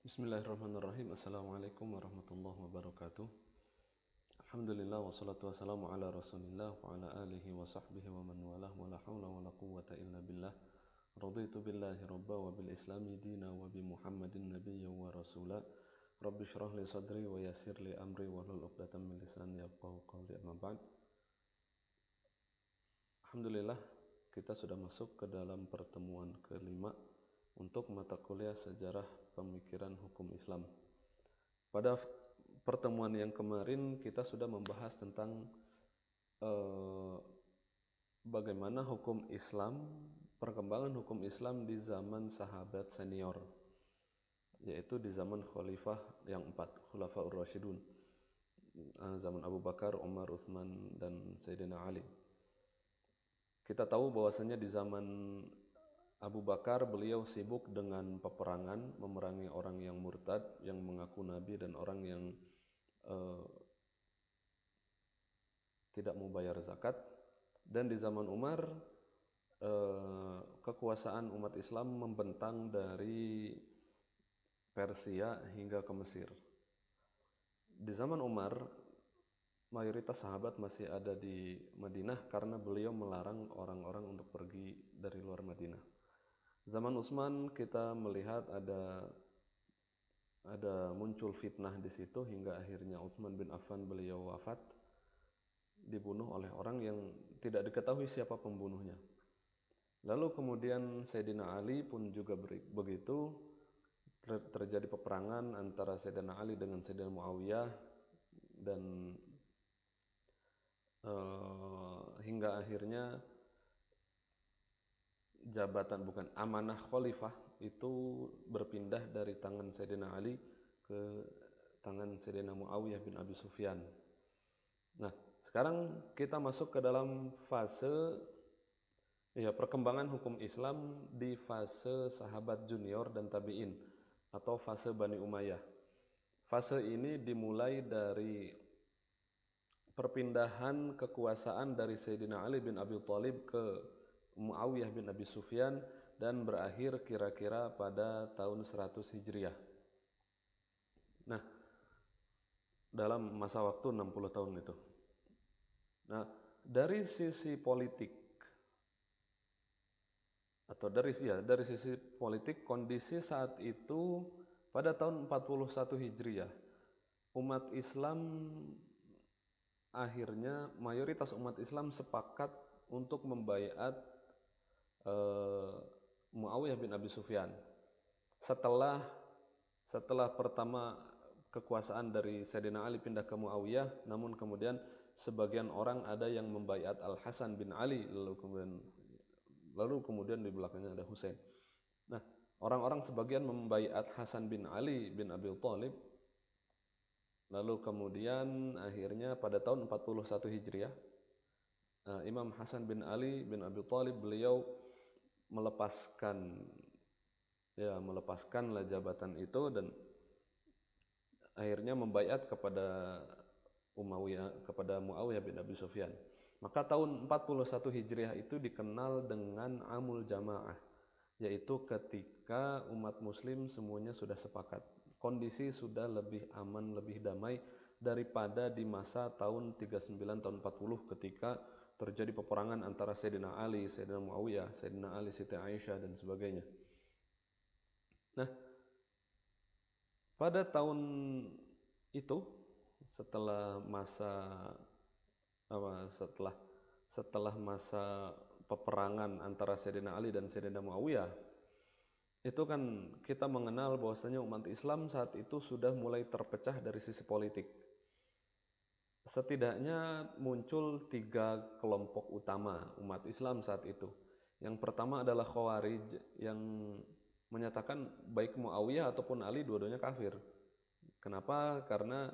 Bismillahirrahmanirrahim. Assalamualaikum warahmatullahi wabarakatuh. Alhamdulillah wassalatu wassalamu ala Rasulillah wa ala alihi wa sahbihi wa man walah wa la haula wa la quwwata illa billah. Raditu billahi rabba wa bil islami dina wa bi Muhammadin nabiyya wa rasula. Rabbi shrah li sadri wa yassir li amri wa hlul 'uqdatam min lisani yafqahu qawli, amma ba'd. Alhamdulillah, kita sudah masuk ke dalam pertemuan kelima untuk mata kuliah sejarah pemikiran hukum Islam. Pada pertemuan yang kemarin kita sudah membahas tentang bagaimana hukum Islam, perkembangan hukum Islam di zaman sahabat senior, yaitu di zaman khalifah yang 4, Khulafaur Rasyidun, zaman Abu Bakar, Umar, Utsman, dan Sayyidina Ali. Kita tahu bahwasanya di zaman Abu Bakar beliau sibuk dengan peperangan, memerangi orang yang murtad, yang mengaku nabi, dan orang yang tidak mau bayar zakat. Dan di zaman Umar kekuasaan umat Islam membentang dari Persia hingga ke Mesir. Di zaman Umar mayoritas sahabat masih ada di Madinah karena beliau melarang orang-orang untuk pergi dari luar Madinah. Zaman Utsman kita melihat ada muncul fitnah di situ hingga akhirnya Utsman bin Affan beliau wafat, dibunuh oleh orang yang tidak diketahui siapa pembunuhnya. Lalu kemudian Sayyidina Ali pun juga begitu, terjadi peperangan antara Sayyidina Ali dengan Sayyidina Muawiyah, dan hingga akhirnya jabatan, bukan, amanah khalifah itu berpindah dari tangan Sayyidina Ali ke tangan Sayyidina Muawiyah bin Abi Sufyan. Nah, sekarang kita masuk ke dalam fase perkembangan hukum Islam di fase sahabat junior dan tabi'in atau fase Bani Umayyah. Fase ini dimulai dari perpindahan kekuasaan dari Sayyidina Ali bin Abi Thalib ke Muawiyah bin Abi Sufyan dan berakhir kira-kira pada tahun 100 Hijriah. Nah, dalam masa waktu 60 tahun itu. Nah, dari sisi politik atau dari sisi politik, kondisi saat itu pada tahun 41 Hijriah, umat Islam akhirnya mayoritas umat Islam sepakat untuk membaiat Muawiyah bin Abi Sufyan. Setelah pertama kekuasaan dari Sayyidina Ali pindah ke Muawiyah, namun kemudian sebagian orang ada yang membaiat Al Hasan bin Ali, lalu kemudian di belakangnya ada Husain. Nah, orang-orang sebagian membaiat Hasan bin Ali bin Abi Thalib. Lalu kemudian akhirnya pada tahun 41 Hijriah, Imam Hasan bin Ali bin Abi Thalib beliau melepaskanlah jabatan itu dan akhirnya membaiat kepada Muawiyah bin Abi Sufyan. Maka tahun 41 Hijriah itu dikenal dengan Amul Jamaah, yaitu ketika umat muslim semuanya sudah sepakat. Kondisi sudah lebih aman, lebih damai daripada di masa tahun 39 tahun 40 ketika terjadi peperangan antara Sayyidina Ali, Sayyidina Muawiyah, Sayyidina Ali, Siti Aisyah, dan sebagainya. Nah, pada tahun itu setelah masa peperangan antara Sayyidina Ali dan Sayyidina Muawiyah, itu kan kita mengenal bahwasanya umat Islam saat itu sudah mulai terpecah dari sisi politik. Setidaknya muncul 3 kelompok utama umat Islam saat itu. Yang pertama adalah Khawarij yang menyatakan baik Muawiyah ataupun Ali dua-duanya kafir. Kenapa? Karena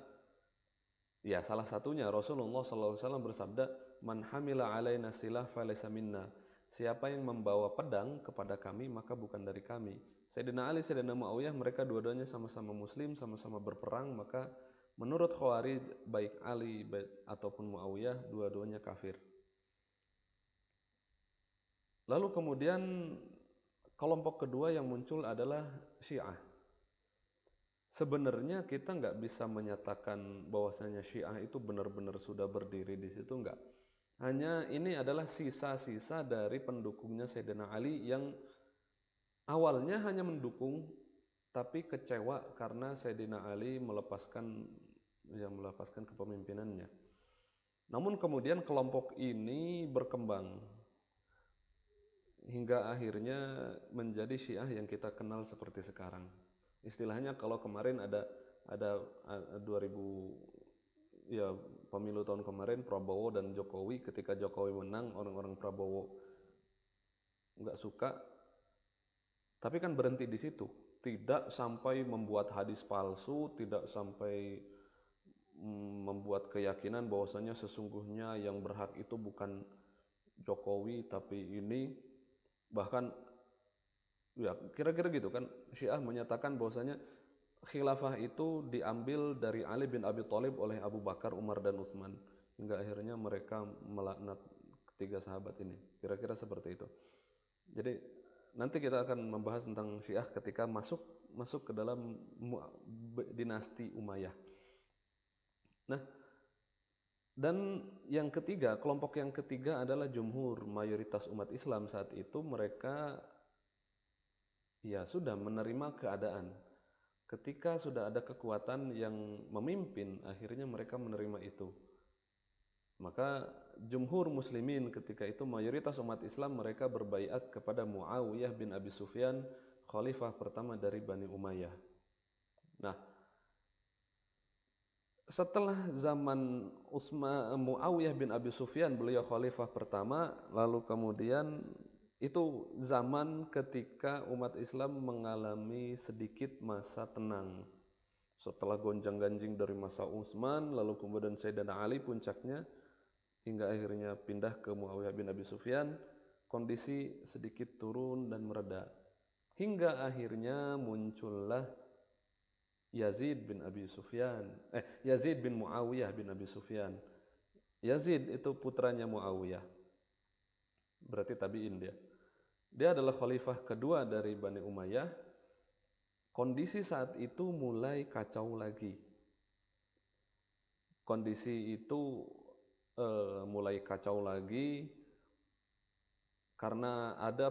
salah satunya Rasulullah SAW bersabda, "Man hamila alaina silah falaysa minna." Siapa yang membawa pedang kepada kami maka bukan dari kami. Sayyidina Ali, Sayyidina Muawiyah, mereka dua-duanya sama-sama muslim, sama-sama berperang, maka menurut Khawarij baik Ali ataupun Muawiyah dua-duanya kafir. Lalu kemudian kelompok kedua yang muncul adalah Syiah. Sebenarnya kita nggak bisa menyatakan bahwasanya Syiah itu benar-benar sudah berdiri di situ, nggak. Hanya ini adalah sisa-sisa dari pendukungnya Sayyidina Ali yang awalnya hanya mendukung, tapi kecewa karena Sayyidina Ali melepaskan kepemimpinannya. Namun kemudian kelompok ini berkembang hingga akhirnya menjadi Syiah yang kita kenal seperti sekarang. Istilahnya kalau kemarin ada 2000, ya, pemilu tahun kemarin Prabowo dan Jokowi, ketika Jokowi menang orang-orang Prabowo nggak suka, tapi kan berhenti di situ, tidak sampai membuat hadis palsu, tidak sampai membuat keyakinan bahwasanya sesungguhnya yang berhak itu bukan Jokowi tapi ini. Bahkan ya kira-kira gitu kan, Syiah menyatakan bahwasanya khilafah itu diambil dari Ali bin Abi Thalib oleh Abu Bakar, Umar dan Utsman, hingga akhirnya mereka melaknat ketiga sahabat ini. Kira-kira seperti itu. Jadi nanti kita akan membahas tentang Syiah ketika masuk ke dalam dinasti Umayyah. Nah, dan yang ketiga, kelompok yang ketiga adalah jumhur, mayoritas umat Islam saat itu. Mereka ya sudah menerima keadaan. Ketika sudah ada kekuatan yang memimpin, akhirnya mereka menerima itu. Maka jumhur muslimin ketika itu, mayoritas umat Islam, mereka berbaiat kepada Muawiyah bin Abi Sufyan, khalifah pertama dari Bani Umayyah. Nah, setelah zaman Muawiyah bin Abi Sufyan, beliau khalifah pertama, lalu kemudian itu zaman ketika umat Islam mengalami sedikit masa tenang. Setelah gonjang-ganjing dari masa Utsman, lalu kemudian Sayyidina Ali puncaknya, hingga akhirnya pindah ke Muawiyah bin Abi Sufyan, kondisi sedikit turun dan mereda. Hingga akhirnya muncullah Yazid bin Muawiyah bin Abi Sufyan. Yazid itu putranya Muawiyah. Berarti tabi'in dia. Dia adalah khalifah kedua dari Bani Umayyah. Kondisi saat itu mulai kacau lagi. Kondisi itu mulai kacau lagi karena ada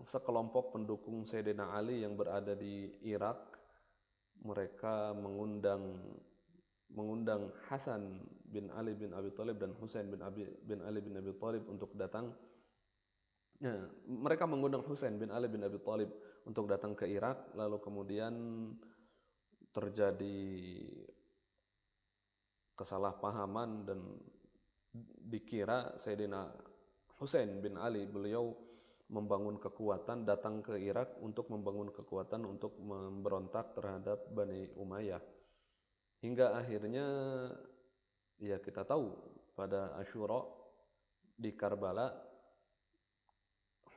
sekelompok pendukung Sayyidina Ali yang berada di Irak. Mereka mengundang Hasan bin Ali bin Abi Thalib dan Husain bin Ali bin Abi Thalib untuk datang. Ya, mereka mengundang Husain bin Ali bin Abi Thalib untuk datang ke Irak, lalu kemudian terjadi kesalahpahaman dan dikira Sayyidina Husain bin Ali, beliau membangun kekuatan, datang ke Irak untuk membangun kekuatan untuk memberontak terhadap Bani Umayyah. Hingga akhirnya ya kita tahu pada Asyura di Karbala,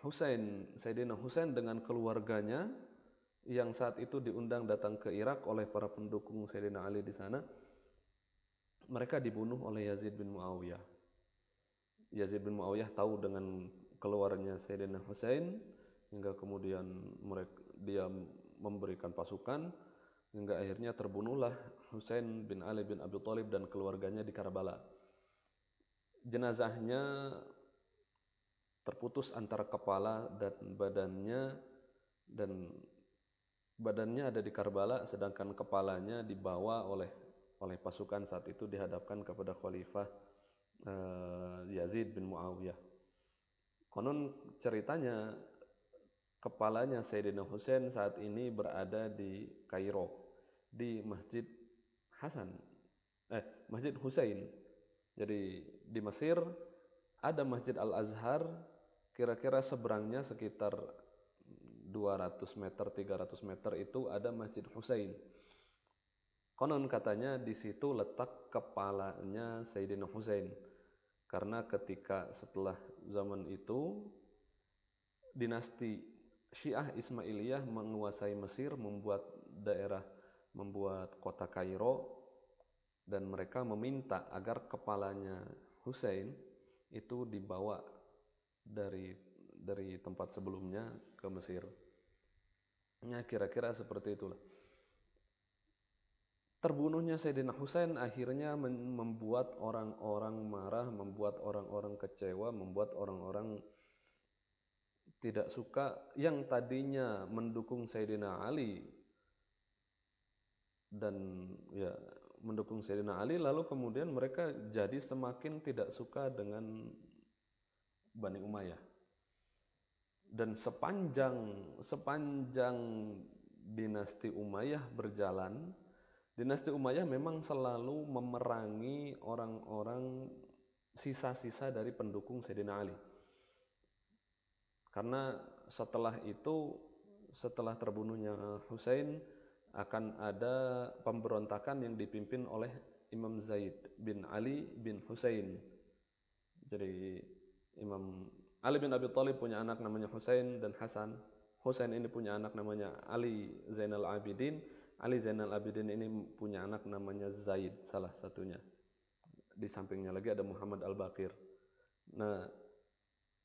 Sayyidina Husain dengan keluarganya yang saat itu diundang datang ke Irak oleh para pendukung Sayyidina Ali di sana, mereka dibunuh oleh Yazid bin Muawiyah. Yazid bin Muawiyah tahu dengan keluarnya Sayyidina Husain, hingga kemudian dia memberikan pasukan, hingga akhirnya terbunuhlah Husain bin Ali bin Abi Thalib dan keluarganya di Karbala. Jenazahnya terputus antara kepala dan badannya ada di Karbala, sedangkan kepalanya dibawa oleh pasukan saat itu, dihadapkan kepada khalifah Yazid bin Muawiyah. Konon ceritanya kepalanya Sayyidina Husain saat ini berada di Kairo, di Masjid Husain. Jadi di Mesir ada Masjid Al-Azhar, kira-kira seberangnya sekitar 200 meter, 300 meter itu ada Masjid Husain. Konon katanya di situ letak kepalanya Sayyidina Husain. Karena ketika setelah zaman itu dinasti Syiah Ismailiyah menguasai Mesir, membuat kota Kairo, dan mereka meminta agar kepalanya Husain itu dibawa dari tempat sebelumnya ke Mesir. Nah, kira-kira seperti itulah. terbunuhnya Sayyidina Husain akhirnya membuat orang-orang marah, membuat orang-orang kecewa, membuat orang-orang tidak suka, yang tadinya mendukung Sayyidina Ali dan ya mendukung Sayyidina Ali, lalu kemudian mereka jadi semakin tidak suka dengan Bani Umayyah. Dan sepanjang dinasti Umayyah berjalan, dinasti Umayyah memang selalu memerangi orang-orang sisa-sisa dari pendukung Sayyidina Ali. Karena setelah itu, setelah terbunuhnya Husain, akan ada pemberontakan yang dipimpin oleh Imam Zaid bin Ali bin Husain. Jadi Imam Ali bin Abi Thalib punya anak namanya Husain dan Hasan. Husain ini punya anak namanya Ali Zainal Abidin. Ali Zainal Abidin ini punya anak namanya Zaid, salah satunya. Di sampingnya lagi ada Muhammad Al-Baqir. Nah,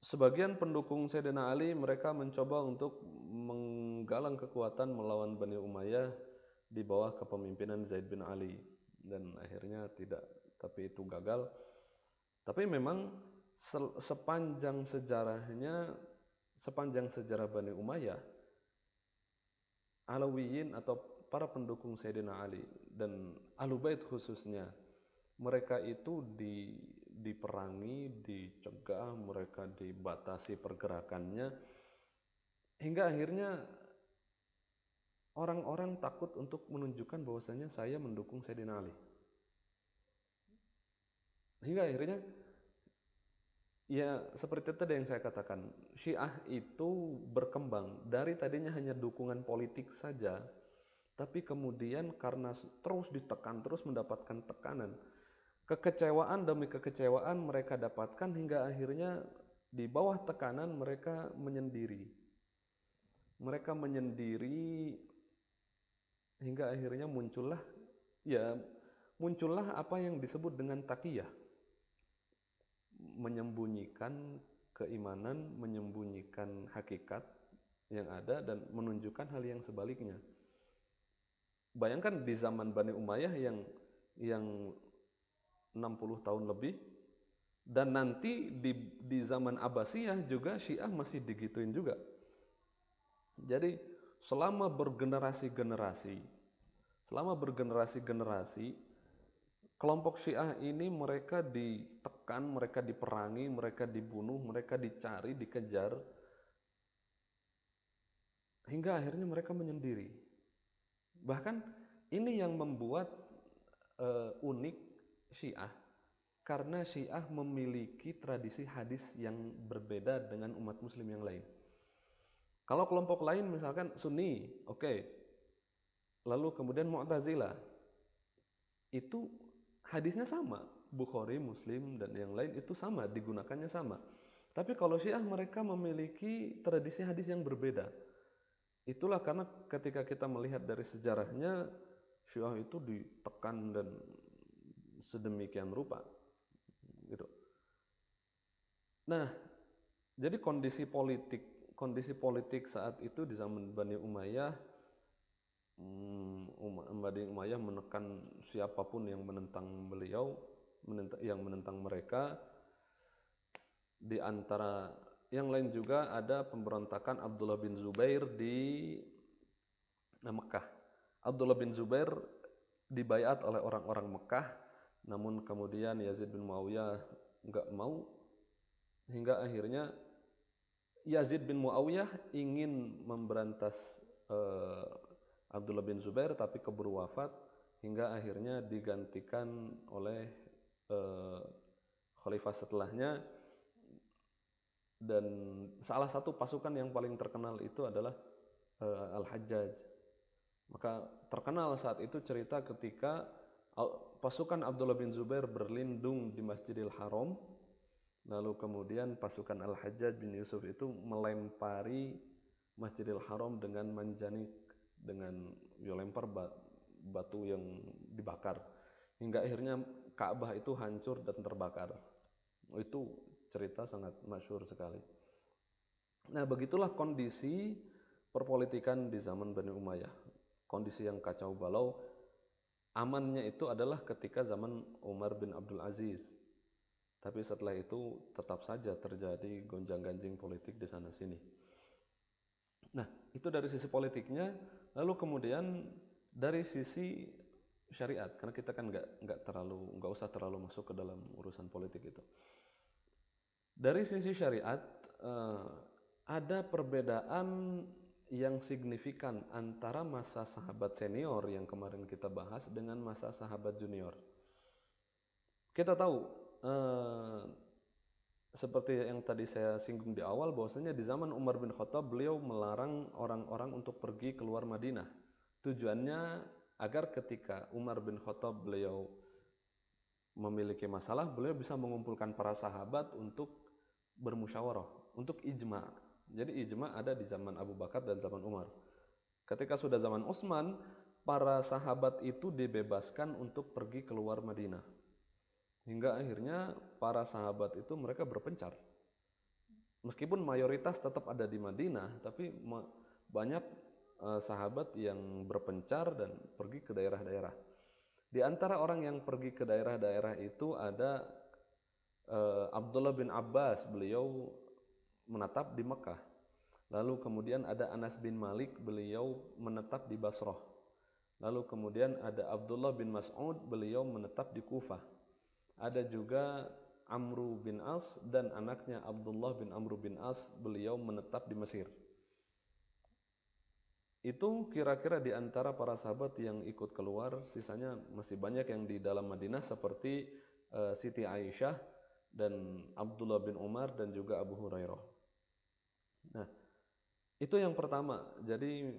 sebagian pendukung Sayyidina Ali mereka mencoba untuk menggalang kekuatan melawan Bani Umayyah di bawah kepemimpinan Zaid bin Ali, dan akhirnya tidak, tapi itu gagal. Tapi memang sepanjang sejarah Bani Umayyah, Alawiyin atau para pendukung Sayyidina Ali dan Ahlul Bait khususnya, mereka itu diperangi, dicegah, mereka dibatasi pergerakannya, hingga akhirnya orang-orang takut untuk menunjukkan bahwasanya saya mendukung Sayyidina Ali. Hingga akhirnya ya seperti tadi yang saya katakan, Syiah itu berkembang dari tadinya hanya dukungan politik saja, tapi kemudian karena terus ditekan, terus mendapatkan tekanan, kekecewaan demi kekecewaan mereka dapatkan, hingga akhirnya di bawah tekanan mereka menyendiri. Mereka menyendiri hingga akhirnya muncullah apa yang disebut dengan taqiyah. Menyembunyikan keimanan, menyembunyikan hakikat yang ada dan menunjukkan hal yang sebaliknya. Bayangkan di zaman Bani Umayyah yang 60 tahun lebih, dan nanti di zaman Abbasiyah juga Syiah masih digituin juga. Jadi selama bergenerasi-generasi, kelompok Syiah ini mereka ditekan, mereka diperangi, mereka dibunuh, mereka dicari, dikejar, hingga akhirnya mereka menyendiri. Bahkan ini yang membuat unik Syiah, karena Syiah memiliki tradisi hadis yang berbeda dengan umat muslim yang lain. Kalau kelompok lain misalkan Sunni, oke. Lalu kemudian Mu'tazilah, itu hadisnya sama, Bukhari, Muslim, dan yang lain itu sama, digunakannya sama. Tapi kalau Syiah mereka memiliki tradisi hadis yang berbeda. Itulah karena ketika kita melihat dari sejarahnya, Syiah itu ditekan dan sedemikian rupa. Gitu. Nah, jadi kondisi politik saat itu di zaman Bani Umayyah, Bani Umayyah menekan siapapun yang menentang beliau, yang menentang mereka. Di antara yang lain juga ada pemberontakan Abdullah bin Zubair di Mekah. Abdullah bin Zubair dibaiat oleh orang-orang Mekah, namun kemudian Yazid bin Muawiyah nggak mau, hingga akhirnya Yazid bin Muawiyah ingin memberantas Abdullah bin Zubair, tapi keburu wafat, hingga akhirnya digantikan oleh khalifah setelahnya. Dan salah satu pasukan yang paling terkenal itu adalah Al-Hajjaj. Maka terkenal saat itu cerita ketika pasukan Abdullah bin Zubair berlindung di Masjidil Haram, lalu kemudian pasukan Al-Hajjaj bin Yusuf itu melempari Masjidil Haram dengan manjanik, dengan lempar batu yang dibakar, hingga akhirnya Ka'bah itu hancur dan terbakar. Itu cerita sangat masyhur sekali. Nah, begitulah kondisi perpolitikan di zaman Bani Umayyah. Kondisi yang kacau balau. amannya itu adalah ketika zaman Umar bin Abdul Aziz. Tapi setelah itu tetap saja terjadi gonjang-ganjing politik di sana sini. Nah, itu dari sisi politiknya. Lalu kemudian dari sisi syariat, karena kita kan nggak usah terlalu masuk ke dalam urusan politik itu. Dari sisi syariat ada perbedaan yang signifikan antara masa sahabat senior yang kemarin kita bahas dengan masa sahabat junior. Kita tahu seperti yang tadi saya singgung di awal, bahwasanya di zaman Umar bin Khattab beliau melarang orang-orang untuk pergi keluar Madinah. Tujuannya agar ketika Umar bin Khattab beliau memiliki masalah, beliau bisa mengumpulkan para sahabat untuk bermusyawarah, untuk ijma. Jadi ijma ada di zaman Abu Bakar dan zaman Umar. Ketika sudah zaman Utsman, para sahabat itu dibebaskan untuk pergi keluar Madinah. Hingga akhirnya para sahabat itu mereka berpencar. Meskipun mayoritas tetap ada di Madinah, tapi banyak sahabat yang berpencar dan pergi ke daerah-daerah. Di antara orang yang pergi ke daerah-daerah itu ada Abdullah bin Abbas, beliau menetap di Mekah. Lalu kemudian ada Anas bin Malik, beliau menetap di Basrah. Lalu kemudian ada Abdullah bin Mas'ud, beliau menetap di Kufah. Ada juga Amru bin As dan anaknya Abdullah bin Amru bin As, beliau menetap di Mesir. Itu kira-kira di antara para sahabat yang ikut keluar. Sisanya masih banyak yang di dalam Madinah seperti Siti Aisyah dan Abdullah bin Umar dan juga Abu Hurairah. Nah, itu yang pertama. Jadi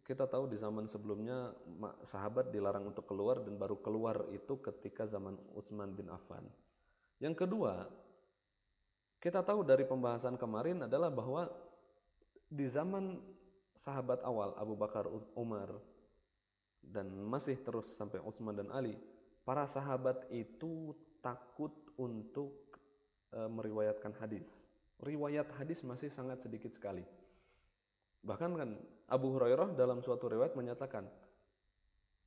kita tahu di zaman sebelumnya sahabat dilarang untuk keluar, dan baru keluar itu ketika zaman Utsman bin Affan. Yang kedua, kita tahu dari pembahasan kemarin adalah bahwa di zaman sahabat awal Abu Bakar, Umar, dan masih terus sampai Utsman dan Ali, para sahabat itu takut untuk meriwayatkan hadis. Riwayat hadis masih sangat sedikit sekali. Bahkan kan Abu Hurairah dalam suatu riwayat menyatakan,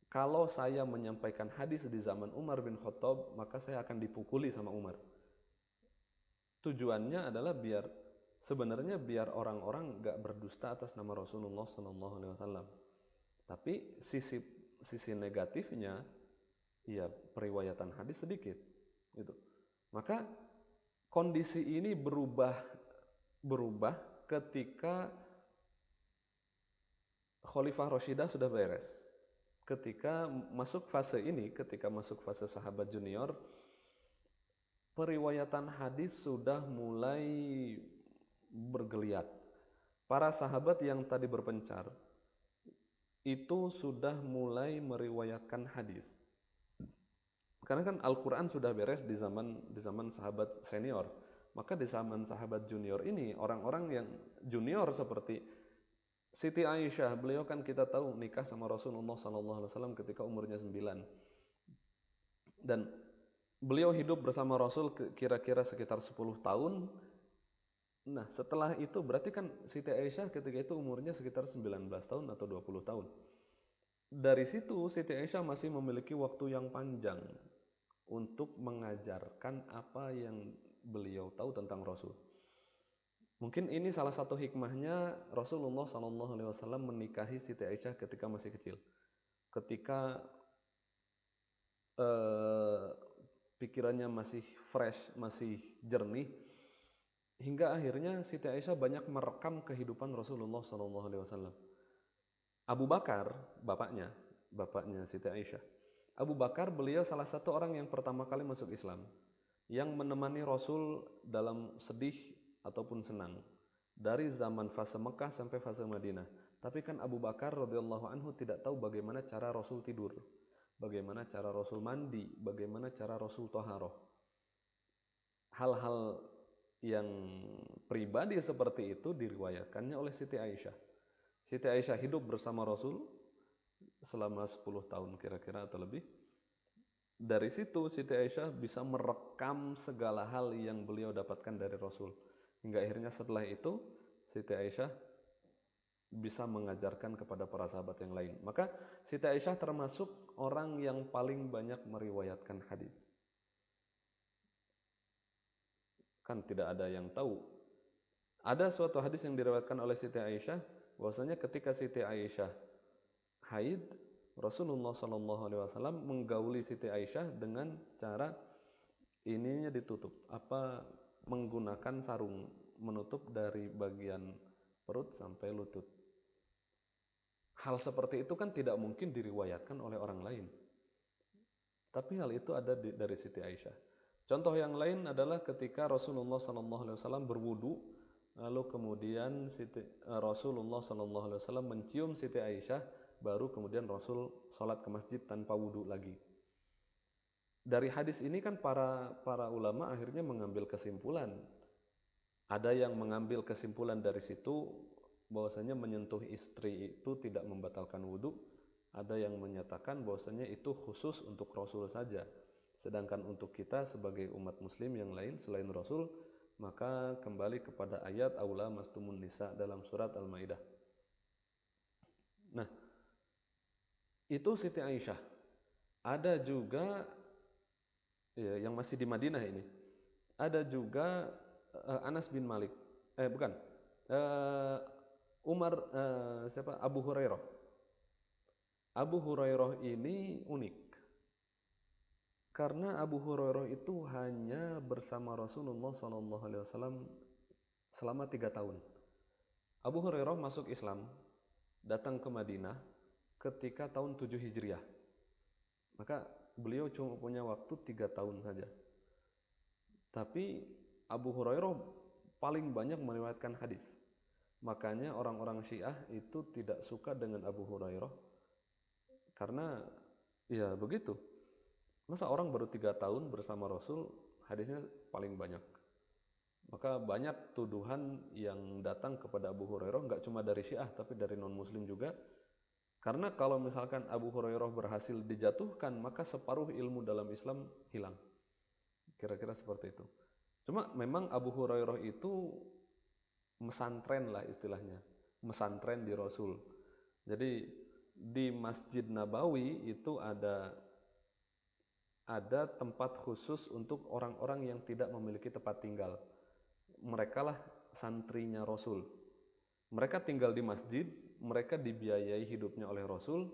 kalau saya menyampaikan hadis di zaman Umar bin Khattab, maka saya akan dipukuli sama Umar. Tujuannya adalah sebenarnya biar orang-orang gak berdusta atas nama Rasulullah SAW. Tapi sisi negatifnya, ya periwayatan hadis sedikit. Gitu. Maka kondisi ini berubah ketika Khalifah Rashidah sudah beres. Ketika masuk fase sahabat junior, periwayatan hadis sudah mulai bergeliat. Para sahabat yang tadi berpencar itu sudah mulai meriwayatkan hadis. Karena kan Al-Quran sudah beres di zaman sahabat senior. Maka di zaman sahabat junior ini, orang-orang yang junior seperti Siti Aisyah, beliau kan kita tahu nikah sama Rasulullah SAW ketika umurnya 9. Dan beliau hidup bersama Rasul kira-kira sekitar 10 tahun. Nah, setelah itu berarti kan Siti Aisyah ketika itu umurnya sekitar 19 tahun atau 20 tahun. Dari situ Siti Aisyah masih memiliki waktu yang panjang untuk mengajarkan apa yang beliau tahu tentang Rasul. Mungkin ini salah satu hikmahnya Rasulullah SAW menikahi Siti Aisyah ketika masih kecil. Ketika pikirannya masih fresh, masih jernih, hingga akhirnya Siti Aisyah banyak merekam kehidupan Rasulullah SAW. Abu Bakar, bapaknya Siti Aisyah. Abu Bakar beliau salah satu orang yang pertama kali masuk Islam, yang menemani Rasul dalam sedih ataupun senang dari zaman fase Mekah sampai fase Madinah. Tapi kan Abu Bakar radhiyallahu anhu tidak tahu bagaimana cara Rasul tidur, bagaimana cara Rasul mandi, bagaimana cara Rasul taharah. Hal-hal yang pribadi seperti itu diriwayatkannya oleh Siti Aisyah. Siti Aisyah hidup bersama Rasul selama 10 tahun kira-kira atau lebih. Dari situ Siti Aisyah bisa merekam segala hal yang beliau dapatkan dari Rasul. Hingga akhirnya setelah itu Siti Aisyah bisa mengajarkan kepada para sahabat yang lain. Maka Siti Aisyah termasuk orang yang paling banyak meriwayatkan hadis. Kan tidak ada yang tahu. Ada suatu hadis yang diriwayatkan oleh Siti Aisyah bahwasanya ketika Siti Aisyah haid, Rasulullah Shallallahu Alaihi Wasallam menggauli Siti Aisyah dengan cara ininya ditutup, menggunakan sarung menutup dari bagian perut sampai lutut. Hal seperti itu kan tidak mungkin diriwayatkan oleh orang lain. Tapi hal itu ada dari Siti Aisyah. Contoh yang lain adalah ketika Rasulullah SAW berwudu, lalu kemudian Rasulullah SAW mencium Siti Aisyah, baru kemudian Rasul sholat ke masjid tanpa wudu lagi. Dari hadis ini kan para ulama akhirnya mengambil kesimpulan. Ada yang mengambil kesimpulan dari situ bahwasanya menyentuh istri itu tidak membatalkan wudu. Ada yang menyatakan bahwasanya itu khusus untuk Rasul saja. Sedangkan untuk kita sebagai umat muslim yang lain selain Rasul, maka kembali kepada ayat aula mastumun nisa dalam surat Al-Maidah. Nah, itu Siti Aisyah. Ada juga ya, yang masih di Madinah ini. Ada juga Anas bin Malik. Bukan. Abu Hurairah. Abu Hurairah ini unik. Karena Abu Hurairah itu hanya bersama Rasulullah SAW selama 3 tahun. Abu Hurairah masuk Islam, datang ke Madinah ketika tahun 7 Hijriah. Maka beliau cuma punya waktu 3 tahun saja. Tapi Abu Hurairah paling banyak meriwayatkan hadis. Makanya orang-orang Syiah itu tidak suka dengan Abu Hurairah. Karena ya begitu. Masa orang baru 3 tahun bersama Rasul, hadisnya paling banyak. Maka banyak tuduhan yang datang kepada Abu Hurairah, nggak cuma dari Syiah, tapi dari non-Muslim juga. Karena kalau misalkan Abu Hurairah berhasil dijatuhkan, maka separuh ilmu dalam Islam hilang. Kira-kira seperti itu. Cuma memang Abu Hurairah itu mesantren lah istilahnya. Mesantren di Rasul. Jadi di Masjid Nabawi itu ada tempat khusus untuk orang-orang yang tidak memiliki tempat tinggal. Mereka lah santrinya Rasul. Mereka tinggal di masjid, mereka dibiayai hidupnya oleh Rasul,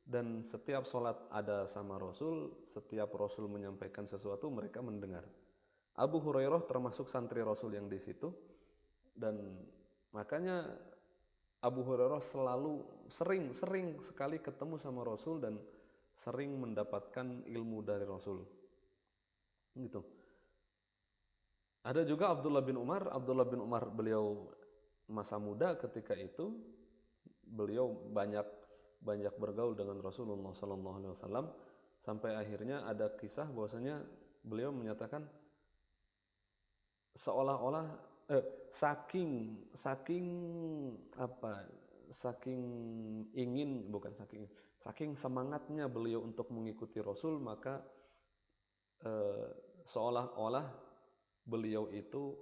dan setiap sholat ada sama Rasul, setiap Rasul menyampaikan sesuatu mereka mendengar. Abu Hurairah termasuk santri Rasul yang di situ, dan makanya Abu Hurairah selalu sering sekali ketemu sama Rasul dan sering mendapatkan ilmu dari Rasul. Gitu. Ada juga Abdullah bin Umar beliau masa muda ketika itu beliau banyak bergaul dengan Rasulullah SAW sampai akhirnya ada kisah bahwasanya beliau menyatakan seolah-olah saking semangatnya beliau untuk mengikuti Rasul, maka seolah-olah beliau itu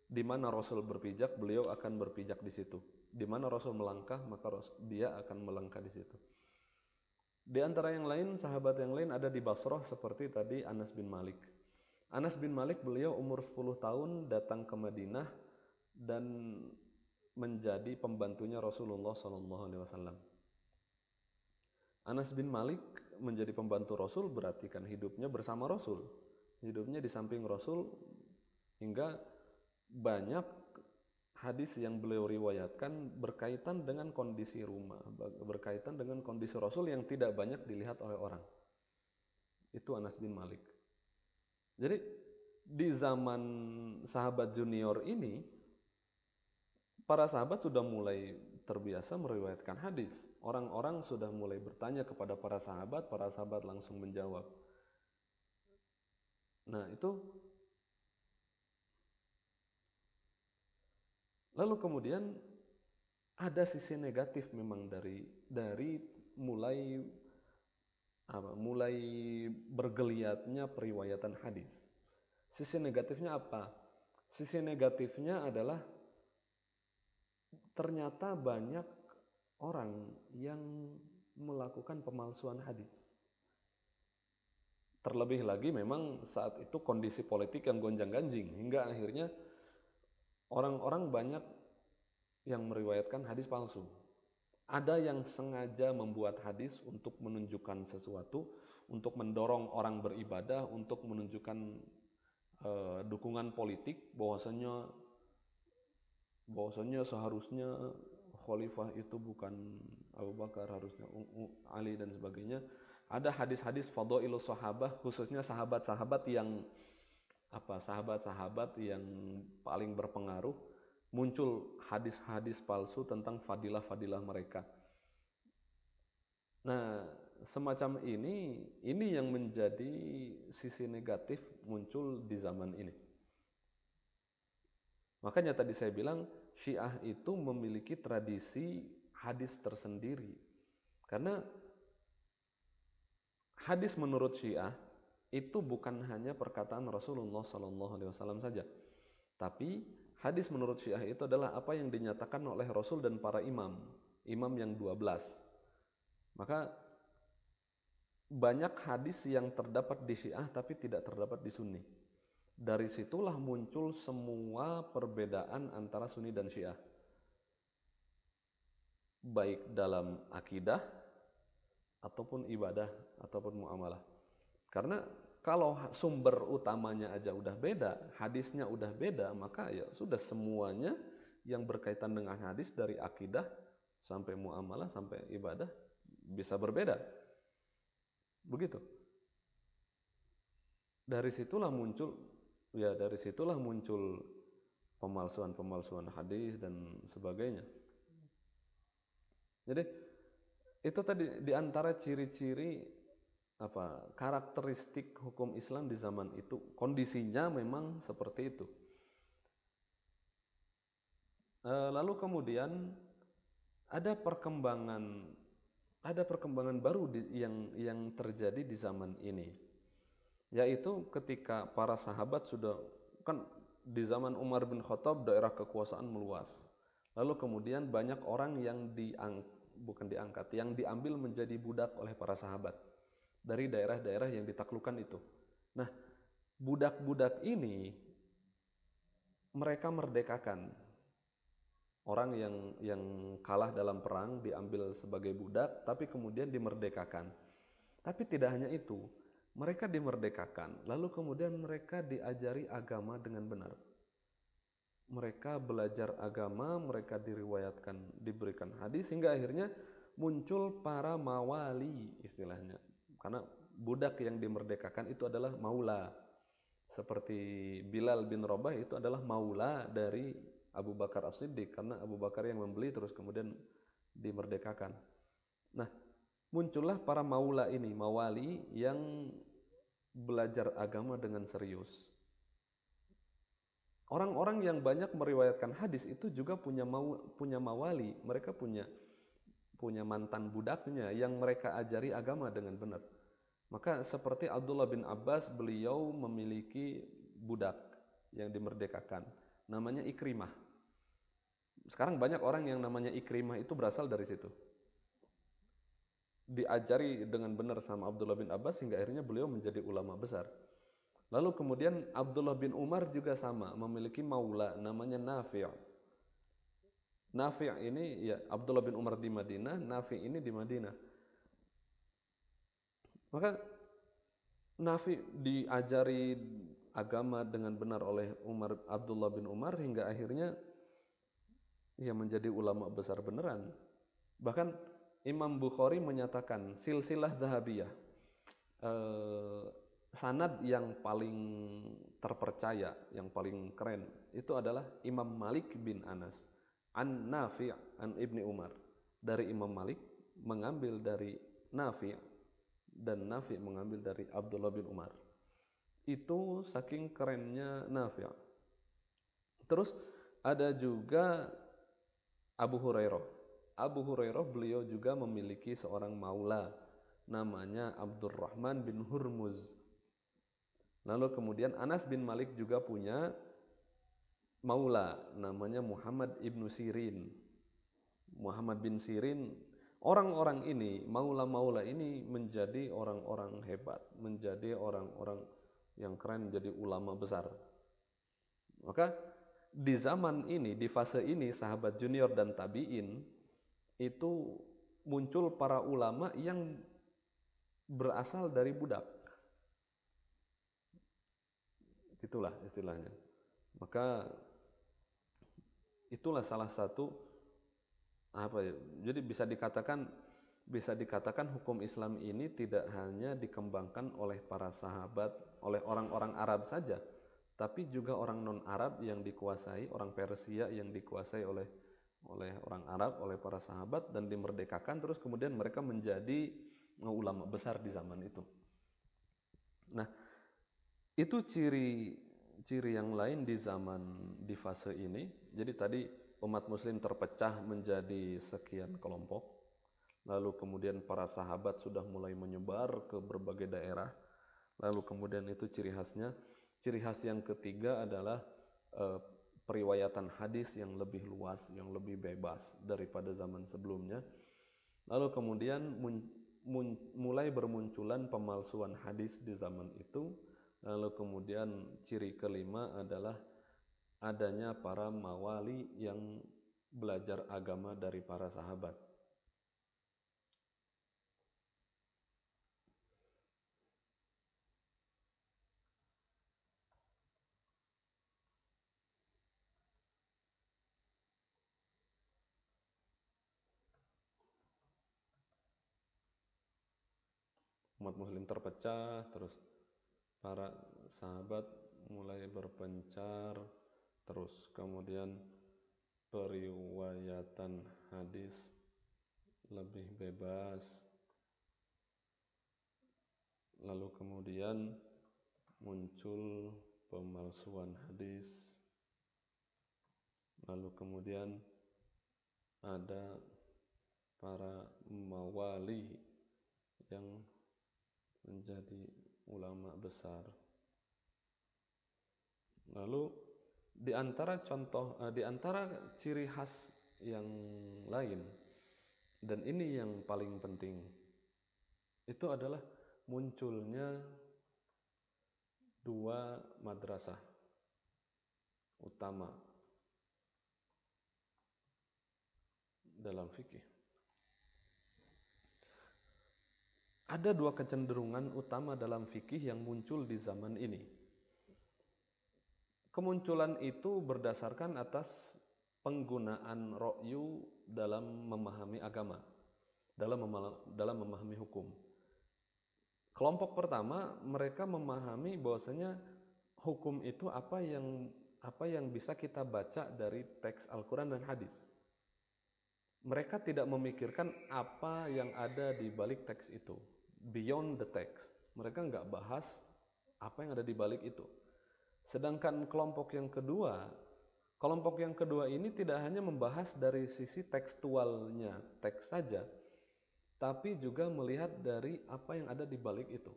di mana Rasul berpijak, beliau akan berpijak di situ. Di mana Rasul melangkah, maka dia akan melangkah di situ. Di antara yang lain, sahabat yang lain ada di Basrah seperti tadi Anas bin Malik. Anas bin Malik beliau umur 10 tahun datang ke Madinah dan menjadi pembantunya Rasulullah SAW. Anas bin Malik menjadi pembantu Rasul berarti kan hidupnya bersama Rasul. Hidupnya di samping Rasul hingga banyak hadis yang beliau riwayatkan berkaitan dengan kondisi rumah, berkaitan dengan kondisi Rasul yang tidak banyak dilihat oleh orang. Itu Anas bin Malik. Jadi di zaman sahabat junior ini, para sahabat sudah mulai terbiasa meriwayatkan hadis. Orang-orang sudah mulai bertanya kepada para sahabat langsung menjawab. Nah itu. Lalu kemudian ada sisi negatif memang dari mulai bergeliatnya periwayatan hadis. Sisi negatifnya apa? Sisi negatifnya adalah ternyata banyak orang yang melakukan pemalsuan hadis. Terlebih lagi memang saat itu kondisi politik yang gonjang-ganjing hingga akhirnya orang-orang banyak yang meriwayatkan hadis palsu. Ada yang sengaja membuat hadis untuk menunjukkan sesuatu, untuk mendorong orang beribadah, untuk menunjukkan dukungan politik bahwasanya seharusnya khalifah itu bukan Abu Bakar, harusnya Ali dan sebagainya. Ada hadis-hadis fadhailus sahabah, khususnya sahabat-sahabat yang sahabat-sahabat yang paling berpengaruh, muncul hadis-hadis palsu tentang fadilah-fadilah mereka. Nah, semacam ini yang menjadi sisi negatif muncul di zaman ini. Makanya tadi saya bilang Syiah itu memiliki tradisi hadis tersendiri. Karena hadis menurut Syiah itu bukan hanya perkataan Rasulullah SAW saja, tapi hadis menurut Syiah itu adalah apa yang dinyatakan oleh Rasul dan para imam yang 12. Maka banyak hadis yang terdapat di Syiah tapi tidak terdapat di Sunni. Dari situlah muncul semua perbedaan antara Sunni dan Syiah, baik dalam akidah ataupun ibadah ataupun muamalah. Karena kalau sumber utamanya aja udah beda, hadisnya udah beda, maka ya sudah semuanya yang berkaitan dengan hadis dari akidah sampai muamalah sampai ibadah bisa berbeda. Begitu. Dari situlah muncul pemalsuan hadis dan sebagainya. Jadi itu tadi diantara ciri-ciri karakteristik hukum Islam di zaman itu. Kondisinya memang seperti itu. Lalu kemudian ada perkembangan baru yang terjadi di zaman ini, yaitu ketika para sahabat sudah, kan di zaman Umar bin Khattab daerah kekuasaan meluas, lalu kemudian banyak orang yang yang diambil menjadi budak oleh para sahabat dari daerah-daerah yang ditaklukkan itu. Nah, budak-budak ini mereka merdekakan. Orang yang kalah dalam perang diambil sebagai budak, tapi kemudian dimerdekakan. Tapi tidak hanya itu, mereka dimerdekakan, lalu kemudian mereka diajari agama dengan benar. Mereka belajar agama, mereka diberikan hadis, hingga akhirnya muncul para mawali istilahnya. Karena budak yang dimerdekakan itu adalah maula. Seperti Bilal bin Rabah itu adalah maula dari Abu Bakar As-Siddiq, karena Abu Bakar yang membeli terus kemudian dimerdekakan. Nah, muncullah para maula ini, mawali yang belajar agama dengan serius. Orang-orang yang banyak meriwayatkan hadis itu juga punya mawali, mereka punya mantan budaknya yang mereka ajari agama dengan benar. Maka seperti Abdullah bin Abbas, beliau memiliki budak yang dimerdekakan, namanya Ikrimah. Sekarang banyak orang yang namanya Ikrimah itu berasal dari situ. Diajari dengan benar sama Abdullah bin Abbas hingga akhirnya beliau menjadi ulama besar. Lalu kemudian Abdullah bin Umar juga sama, memiliki maula namanya Nafi'. Nafi' ini ya Abdullah bin Umar di Madinah, Nafi' ini di Madinah. Maka Nafi' diajari agama dengan benar oleh Abdullah bin Umar hingga akhirnya ia menjadi ulama besar beneran. Bahkan Imam Bukhari menyatakan silsilah Zahabiyah, sanad yang paling terpercaya, yang paling keren itu adalah Imam Malik bin Anas an Nafi' an Ibni Umar. Dari Imam Malik mengambil dari Nafi' dan Nafi' mengambil dari Abdullah bin Umar. Itu saking kerennya Nafi'. Terus ada juga Abu Hurairah beliau juga memiliki seorang maula namanya Abdurrahman bin Hurmuz. Lalu kemudian Anas bin Malik juga punya maula namanya Muhammad ibnu Sirin. Muhammad bin Sirin, orang-orang ini, maula-maula ini menjadi orang-orang hebat, menjadi orang-orang yang keren, menjadi ulama besar. Maka di zaman ini, di fase ini, sahabat junior dan tabi'in itu muncul para ulama yang berasal dari budak. Itulah istilahnya. Maka itulah salah satu apa ya? Jadi bisa dikatakan hukum Islam ini tidak hanya dikembangkan oleh para sahabat, oleh orang-orang Arab saja, tapi juga orang non-Arab yang dikuasai, orang Persia yang dikuasai oleh orang Arab, oleh para sahabat, dan dimerdekakan, terus kemudian mereka menjadi ulama besar di zaman itu. Nah, itu ciri yang lain di fase ini. Jadi tadi umat muslim terpecah menjadi sekian kelompok. Lalu kemudian para sahabat sudah mulai menyebar ke berbagai daerah. Lalu kemudian itu ciri khasnya. Ciri khas yang ketiga adalah periwayatan hadis yang lebih luas, yang lebih bebas daripada zaman sebelumnya. Lalu kemudian mulai bermunculan pemalsuan hadis di zaman itu. Lalu kemudian ciri kelima adalah adanya para mawali yang belajar agama dari para sahabat. Umat muslim terpecah, terus para sahabat mulai berpencar, terus kemudian periwayatan hadis lebih bebas, lalu kemudian muncul pemalsuan hadis, lalu kemudian ada para mawali yang menjadi ulama besar. Lalu di antara ciri khas yang lain, dan ini yang paling penting, itu adalah munculnya dua madrasah utama dalam fikih. Ada dua kecenderungan utama dalam fikih yang muncul di zaman ini. Kemunculan itu berdasarkan atas penggunaan ra'yu dalam memahami agama, dalam memahami hukum. Kelompok pertama, mereka memahami bahwasanya hukum itu apa yang bisa kita baca dari teks Al-Quran dan hadis. Mereka tidak memikirkan apa yang ada di balik teks itu, beyond the text. Mereka nggak bahas apa yang ada di balik itu. Sedangkan kelompok yang kedua ini tidak hanya membahas dari sisi tekstualnya, teks saja, tapi juga melihat dari apa yang ada di balik itu.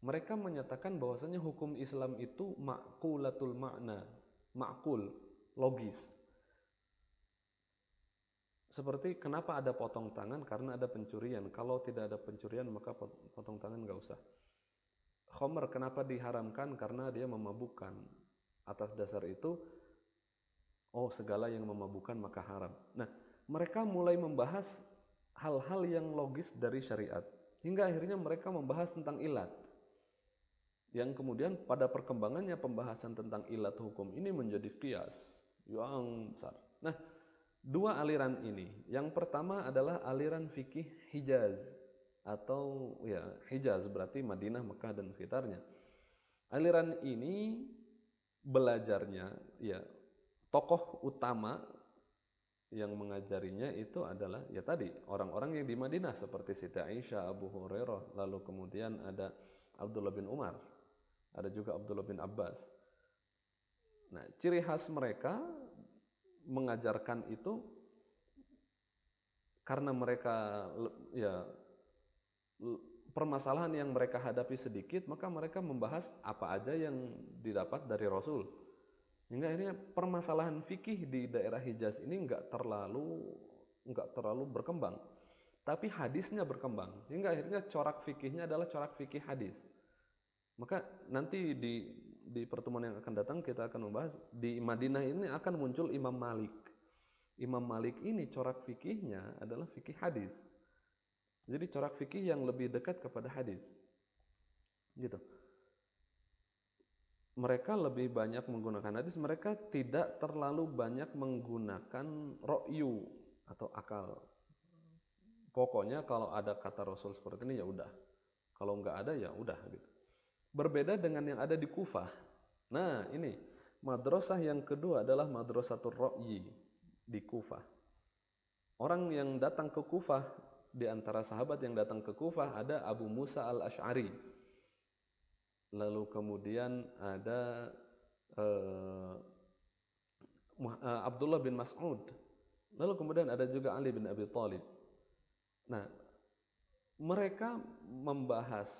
Mereka menyatakan bahwasanya hukum Islam itu ma'qulatul makna, ma'qul, logis. Seperti kenapa ada potong tangan? Karena ada pencurian. Kalau tidak ada pencurian maka potong tangan nggak usah. Khamr kenapa diharamkan? Karena dia memabukkan. Atas dasar itu, segala yang memabukkan maka haram. Nah, mereka mulai membahas hal-hal yang logis dari syariat. Hingga akhirnya mereka membahas tentang ilat. Yang kemudian pada perkembangannya pembahasan tentang ilat hukum ini menjadi qiyas yang besar. Nah, dua aliran ini. Yang pertama adalah aliran fikih Hijaz, atau Hijaz berarti Madinah, Mekah dan sekitarnya. Aliran ini belajarnya tokoh utama yang mengajarinya itu adalah tadi orang-orang yang di Madinah seperti Siti Aisyah, Abu Hurairah, lalu kemudian ada Abdullah bin Umar, ada juga Abdullah bin Abbas. Nah, ciri khas mereka mengajarkan itu karena mereka permasalahan yang mereka hadapi sedikit, maka mereka membahas apa aja yang didapat dari Rasul. Hingga akhirnya permasalahan fikih di daerah Hijaz ini nggak terlalu nggak terlalu berkembang. Tapi hadisnya berkembang. Hingga akhirnya corak fikihnya adalah corak fikih hadis. Maka nanti di pertemuan yang akan datang kita akan membahas di Madinah ini akan muncul Imam Malik. Imam Malik ini corak fikihnya adalah fikih hadis. Jadi corak fikih yang lebih dekat kepada hadis. Gitu. Mereka lebih banyak menggunakan hadis, mereka tidak terlalu banyak menggunakan ra'yu atau akal. Pokoknya kalau ada kata Rasul seperti ini ya udah. Kalau nggak ada ya udah gitu. Berbeda dengan yang ada di Kufah. Nah, ini madrasah yang kedua adalah madrasatul ra'yi di Kufah. Orang yang datang ke Kufah, di antara sahabat yang datang ke Kufah ada Abu Musa al-Ash'ari. Lalu kemudian ada Abdullah bin Mas'ud. Lalu kemudian ada juga Ali bin Abi Thalib. Nah, mereka membahas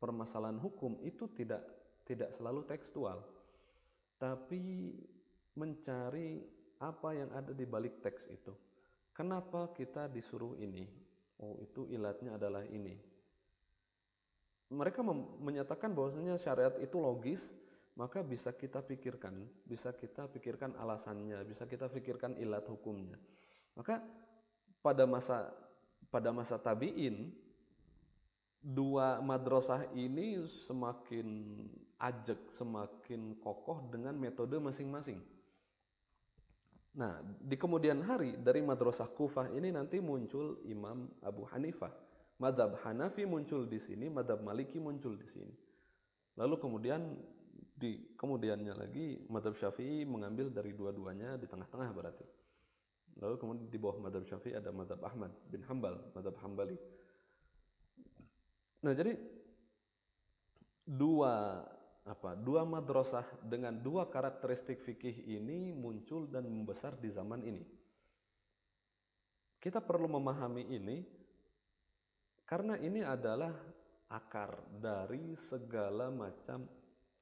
permasalahan hukum itu tidak selalu tekstual, tapi mencari apa yang ada di balik teks itu. Kenapa kita disuruh ini? Oh, itu ilatnya adalah ini. Mereka menyatakan bahwasanya syariat itu logis, maka bisa kita pikirkan alasannya, bisa kita pikirkan ilat hukumnya. Maka pada masa tabi'in, dua madrasah ini semakin ajeg, semakin kokoh dengan metode masing-masing. Nah, di kemudian hari dari madrasah Kufah ini nanti muncul Imam Abu Hanifah. Madzhab Hanafi muncul di sini, madzhab Maliki muncul di sini. Lalu kemudian di kemudiannya lagi madzhab Syafi'i mengambil dari dua-duanya di tengah-tengah berarti. Lalu kemudian di bawah madzhab Syafi'i ada madzhab Ahmad bin Hambal, madzhab Hambali. Nah, jadi dua madrasah dengan dua karakteristik fikih ini muncul dan membesar di zaman ini. Kita perlu memahami ini karena ini adalah akar dari segala macam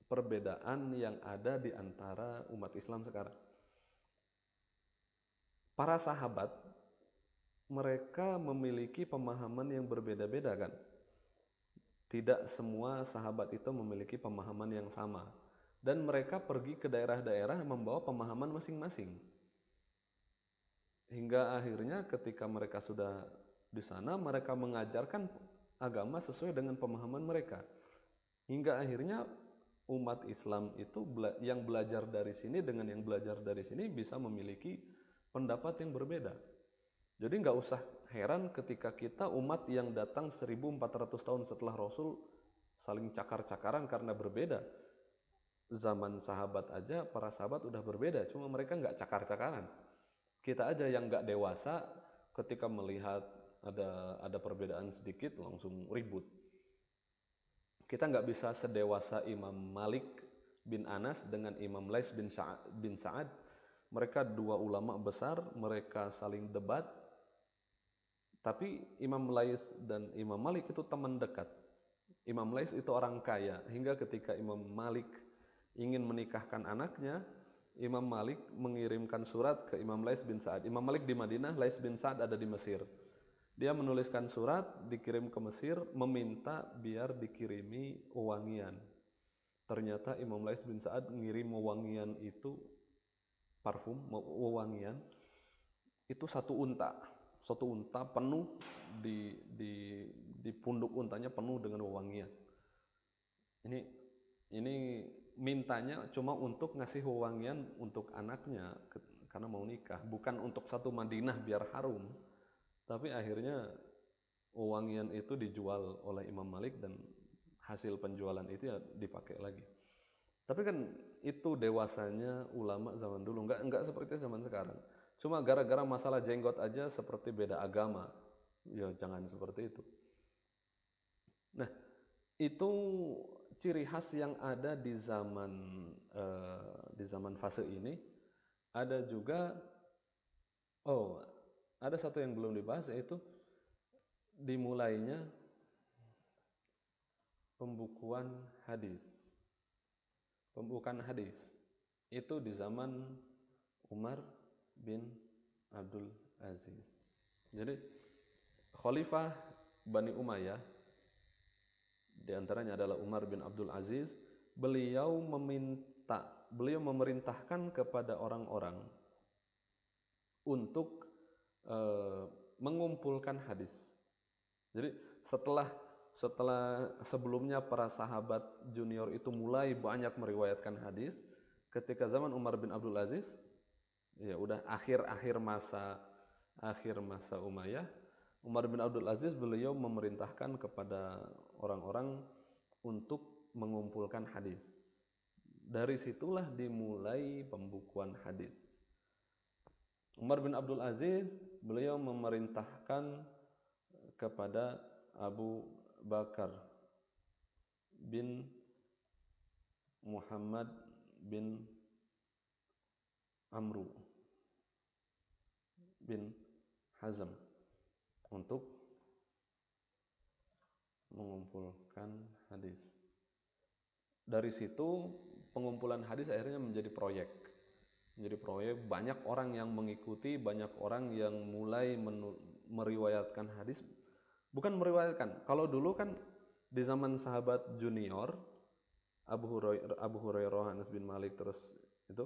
perbedaan yang ada di antara umat Islam sekarang. Para sahabat, mereka memiliki pemahaman yang berbeda-beda kan? Tidak semua sahabat itu memiliki pemahaman yang sama. Dan mereka pergi ke daerah-daerah membawa pemahaman masing-masing. Hingga akhirnya ketika mereka sudah di sana, mereka mengajarkan agama sesuai dengan pemahaman mereka. Hingga akhirnya umat Islam itu yang belajar dari sini dengan yang belajar dari sini bisa memiliki pendapat yang berbeda. Jadi nggak usah heran ketika kita umat yang datang 1400 tahun setelah Rasul saling cakar-cakaran karena berbeda. Zaman sahabat aja, para sahabat udah berbeda, cuma mereka nggak cakar-cakaran. Kita aja yang nggak dewasa ketika melihat ada perbedaan sedikit langsung ribut. Kita nggak bisa sedewasa Imam Malik bin Anas dengan Imam Lais bin Sa'ad. Mereka dua ulama besar, mereka saling debat. Tapi Imam Lais dan Imam Malik itu teman dekat. Imam Lais itu orang kaya, hingga ketika Imam Malik ingin menikahkan anaknya, Imam Malik mengirimkan surat ke Imam Lais bin Sa'ad. Imam Malik di Madinah, Lais bin Sa'ad ada di Mesir. Dia menuliskan surat, dikirim ke Mesir, meminta biar dikirimi wewangian. Ternyata Imam Lais bin Sa'ad ngirim wewangian itu, parfum, wewangian, itu satu unta penuh, di punduk untanya penuh dengan wewangian. Ini mintanya cuma untuk ngasih wewangian untuk anaknya karena mau nikah, bukan untuk satu Madinah biar harum. Tapi akhirnya wewangian itu dijual oleh Imam Malik dan hasil penjualan itu ya dipakai lagi. Tapi kan itu dewasanya ulama zaman dulu, enggak seperti zaman sekarang. Cuma gara-gara masalah jenggot aja seperti beda agama. Ya jangan seperti itu. Nah, itu ciri khas yang ada di zaman fase ini. Ada juga ada satu yang belum dibahas, yaitu dimulainya pembukuan hadis. Pembukaan hadis itu di zaman Umar bin Abdul Aziz. Jadi Khalifah Bani Umayyah di antaranya adalah Umar bin Abdul Aziz. Beliau memerintahkan kepada orang-orang untuk mengumpulkan hadis. Jadi setelah sebelumnya para sahabat junior itu mulai banyak meriwayatkan hadis, ketika zaman Umar bin Abdul Aziz, ya udah akhir masa Umayyah, Umar bin Abdul Aziz beliau memerintahkan kepada orang-orang untuk mengumpulkan hadis. Dari situlah dimulai pembukuan hadis. Umar bin Abdul Aziz beliau memerintahkan kepada Abu Bakar bin Muhammad bin Amru bin Hazm untuk mengumpulkan hadis. Dari situ pengumpulan hadis akhirnya menjadi proyek. Banyak orang yang mengikuti, banyak orang yang mulai meriwayatkan hadis. Bukan meriwayatkan. Kalau dulu kan di zaman sahabat junior Abu Hurairah, Anas bin Malik, terus itu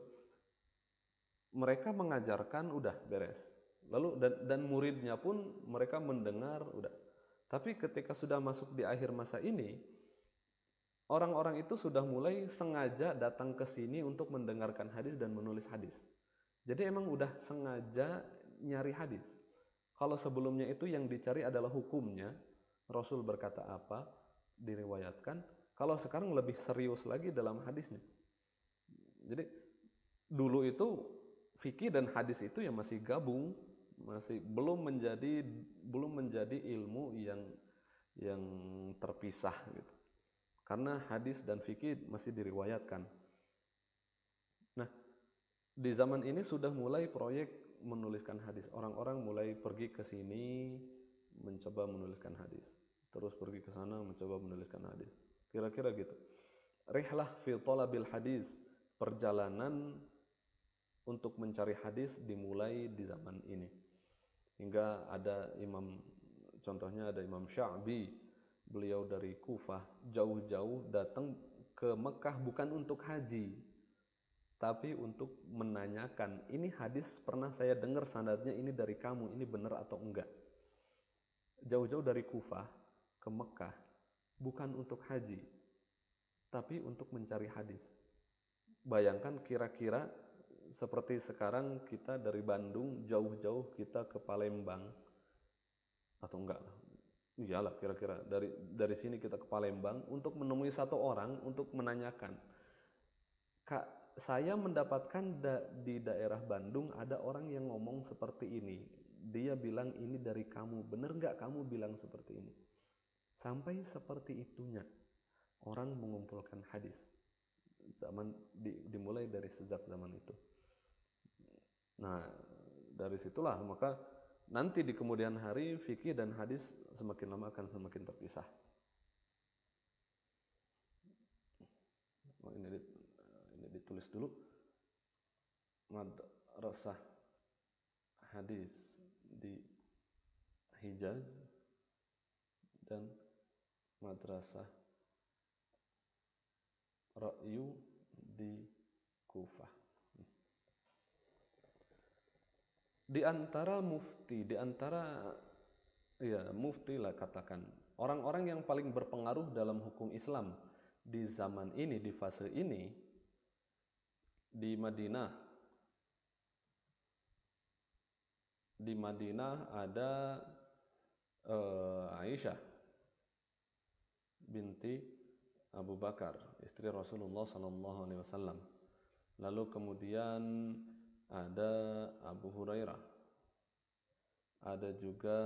mereka mengajarkan udah beres. Lalu dan muridnya pun mereka mendengar udah. Tapi ketika sudah masuk di akhir masa ini, orang-orang itu sudah mulai sengaja datang ke sini untuk mendengarkan hadis dan menulis hadis. Jadi emang udah sengaja nyari hadis. Kalau sebelumnya itu yang dicari adalah hukumnya, Rasul berkata apa, diriwayatkan. Kalau sekarang lebih serius lagi dalam hadisnya. Jadi dulu itu fikih dan hadis itu ya masih gabung, masih belum menjadi ilmu yang terpisah gitu. Karena hadis dan fikih masih diriwayatkan. Nah, di zaman ini sudah mulai proyek menuliskan hadis. Orang-orang mulai pergi ke sini mencoba menuliskan hadis. Terus pergi ke sana mencoba menuliskan hadis. Kira-kira gitu. Rihlah fi talabil hadis. Perjalanan untuk mencari hadis dimulai di zaman ini. Hingga ada contohnya ada Imam Sya'bi. Beliau dari Kufah jauh-jauh datang ke Mekah bukan untuk haji, tapi untuk menanyakan, ini hadis pernah saya dengar sanadnya ini dari kamu, ini benar atau enggak. Jauh-jauh dari Kufah ke Mekah bukan untuk haji, tapi untuk mencari hadis. Bayangkan kira-kira seperti sekarang kita dari Bandung jauh-jauh kita ke Palembang, atau enggak? Iyalah, kira-kira dari sini kita ke Palembang untuk menemui satu orang untuk menanyakan, Kak, saya mendapatkan di daerah Bandung ada orang yang ngomong seperti ini. Dia bilang ini dari kamu, bener nggak kamu bilang seperti ini? Sampai seperti itunya orang mengumpulkan hadis. Dimulai dari sejak zaman itu. Nah, dari situlah maka nanti di kemudian hari fikih dan hadis semakin lama akan semakin terpisah. Oh, ini ditulis dulu. Madrasah hadis di Hijaz dan madrasah Ra'yu di Kufah. Di antara mufti lah katakan, orang-orang yang paling berpengaruh dalam hukum Islam di zaman ini, di fase ini, di Madinah. Di Madinah ada Aisyah binti Abu Bakar, istri Rasulullah SAW. Lalu kemudian ada Abu Hurairah, ada juga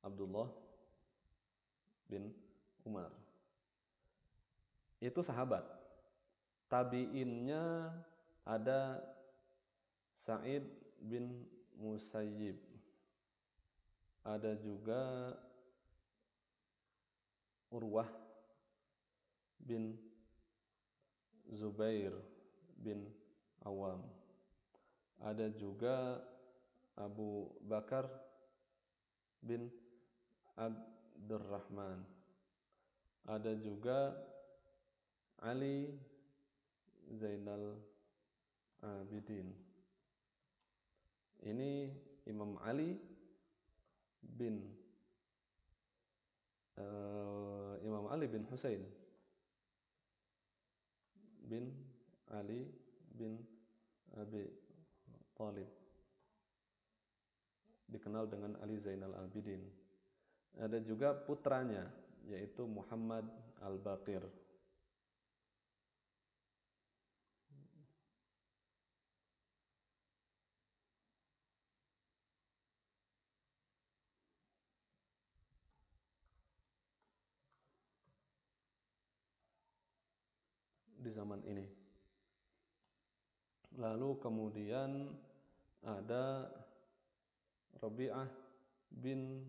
Abdullah bin Umar. Itu sahabat. Tabi'innya ada Sa'id bin Musayyib. Ada juga Urwah bin Zubair bin Awam. Ada juga Abu Bakar bin Abdurrahman. Ada juga Ali Zainal Abidin. Ini Imam Ali bin Imam Ali bin Husain bin Ali bin Abi Thalib, dikenal dengan Ali Zainal Abidin. Ada juga putranya, yaitu Muhammad Al-Baqir. Di zaman ini. Lalu kemudian ada Rabi'ah bin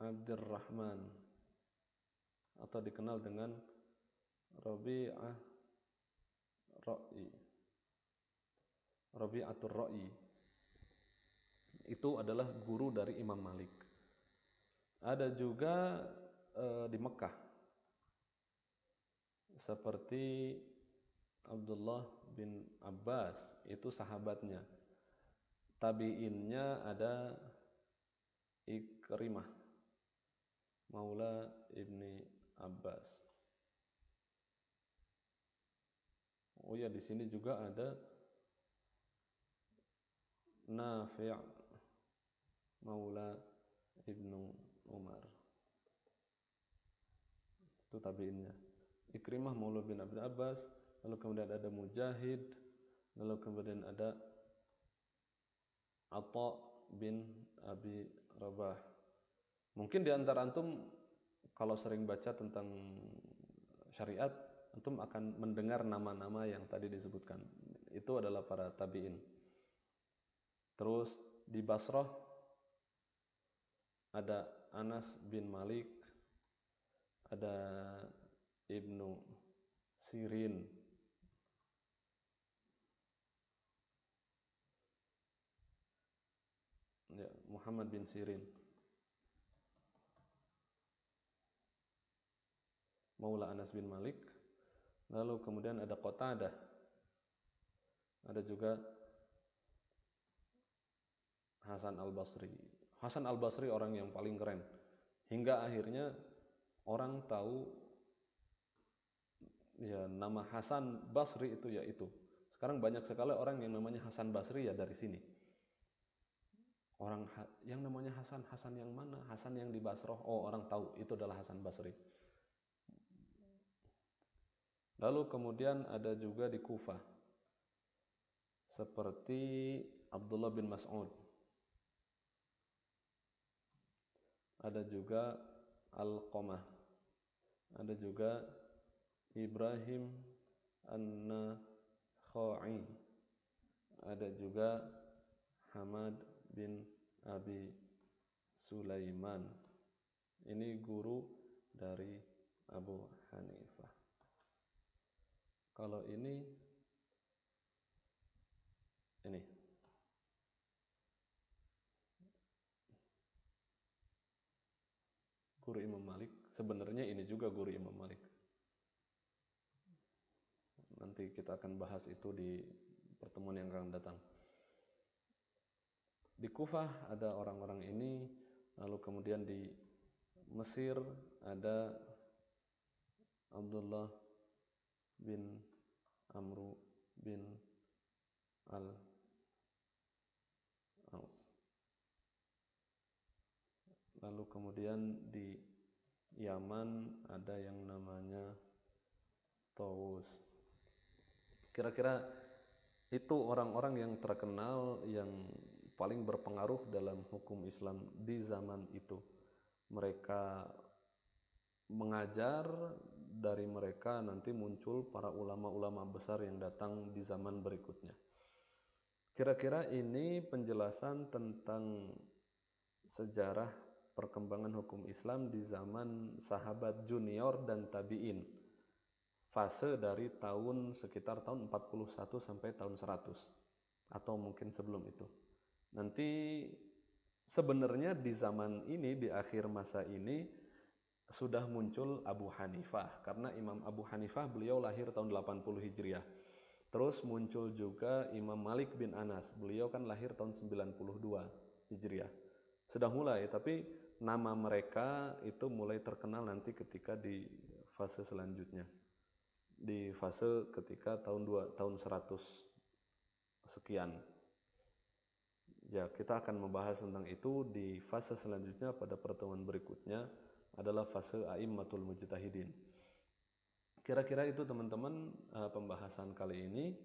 Abdurrahman atau dikenal dengan Rabi'ah Ra'i. Rabi'atul Ra'i. Itu adalah guru dari Imam Malik. Ada juga di Mekah seperti Abdullah bin Abbas, itu sahabatnya. Tabi'innya ada Ikrimah Maula Ibni Abbas. Oh ya, di sini juga ada Nafi' Maula Ibnu Umar. Itu tabi'innya. Ikrimah Maula bin Abdul Abbas, lalu kemudian ada Mujahid, lalu kemudian ada Atha bin Abi Rabah. Mungkin di antara antum kalau sering baca tentang syariat, antum akan mendengar nama-nama yang tadi disebutkan. Itu adalah para tabi'in. Terus di Basrah ada Anas bin Malik, ada Ibnu Sirin, ya, Muhammad bin Sirin, Maula Anas bin Malik. Lalu kemudian ada Qatadah, ada juga Hasan Al-Basri. Hasan Al-Basri orang yang paling keren, hingga akhirnya orang tahu ya nama Hasan Basri itu ya itu. Sekarang banyak sekali orang yang namanya Hasan Basri ya dari sini. Orang yang namanya Hasan, Hasan yang mana? Hasan yang di Basrah. Oh, orang tahu itu adalah Hasan Basri. Lalu kemudian ada juga di Kufah seperti Abdullah bin Mas'ud. Ada juga Al-Qamah. Ada juga Ibrahim An-Nakhai. Ada juga Hamad bin Abi Sulaiman. Ini guru dari Abu Hanifah. Kalau ini guru Imam Malik. Sebenarnya ini juga guru Imam Malik. Nanti kita akan bahas itu di pertemuan yang akan datang. Di Kufah ada orang-orang ini, lalu kemudian di Mesir ada Abdullah bin Amru bin Al-Aus. Lalu kemudian di Yaman ada yang namanya Tawus. Kira-kira itu orang-orang yang terkenal, yang paling berpengaruh dalam hukum Islam di zaman itu. Mereka mengajar, dari mereka nanti muncul para ulama-ulama besar yang datang di zaman berikutnya. Kira-kira ini penjelasan tentang sejarah perkembangan hukum Islam di zaman sahabat junior dan tabi'in. Fase dari tahun sekitar tahun 41 sampai tahun 100 atau mungkin sebelum itu. Nanti sebenarnya di zaman ini, di akhir masa ini sudah muncul Abu Hanifah, karena Imam Abu Hanifah beliau lahir tahun 80 Hijriah. Terus muncul juga Imam Malik bin Anas, beliau kan lahir tahun 92 Hijriah. Sudah mulai, tapi nama mereka itu mulai terkenal nanti ketika di fase selanjutnya. Di fase ketika tahun 100 sekian. Ya, kita akan membahas tentang itu di fase selanjutnya. Pada pertemuan berikutnya adalah fase A'immatul Mujtahidin. Kira-kira itu teman-teman pembahasan kali ini.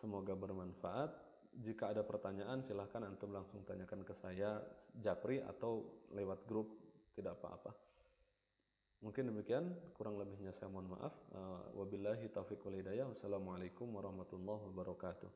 Semoga bermanfaat. Jika ada pertanyaan silahkan antum langsung tanyakan ke saya Japri atau lewat grup, tidak apa-apa. Mungkin demikian, kurang lebihnya saya mohon maaf. Wabillahi taufiq wal hidayah. Wassalamualaikum warahmatullahi wabarakatuh.